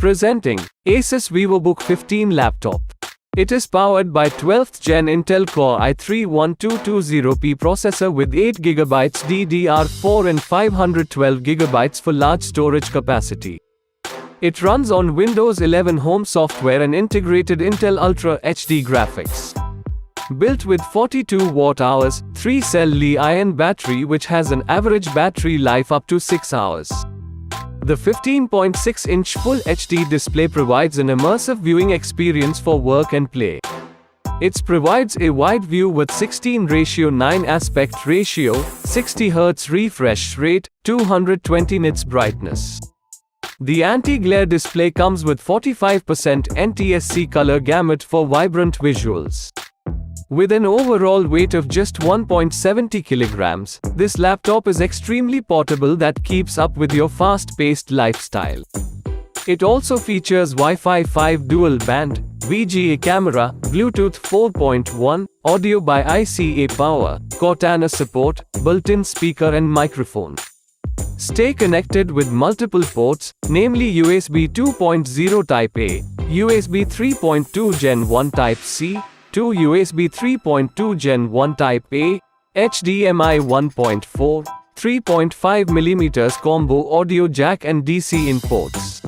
Presenting ASUS Vivobook 15 laptop. It is powered by 12th Gen Intel Core i3-12200P processor with 8GB DDR4 and 512GB for large storage capacity. It runs on Windows 11 Home software and integrated Intel Ultra HD graphics. Built with 42 watt-hours, 3-cell Li-ion battery which has an average battery life up to 6 hours. The 15.6-inch Full HD display provides an immersive viewing experience for work and play. It provides a wide view with 16:9 aspect ratio, 60 Hz refresh rate, 220 nits brightness. The anti-glare display comes with 45% NTSC color gamut for vibrant visuals. With an overall weight of just 1.70 kilograms, this laptop is extremely portable that keeps up with your fast-paced lifestyle. It also features Wi-Fi 5 dual-band, VGA camera, Bluetooth 4.1, audio by ICA power, Cortana support, built-in speaker and microphone. Stay connected with multiple ports, namely USB 2.0 Type-A, USB 3.2 Gen 1 Type-C, 2 USB 3.2 Gen 1 Type-A, HDMI 1.4, 3.5mm combo audio jack and DC in ports.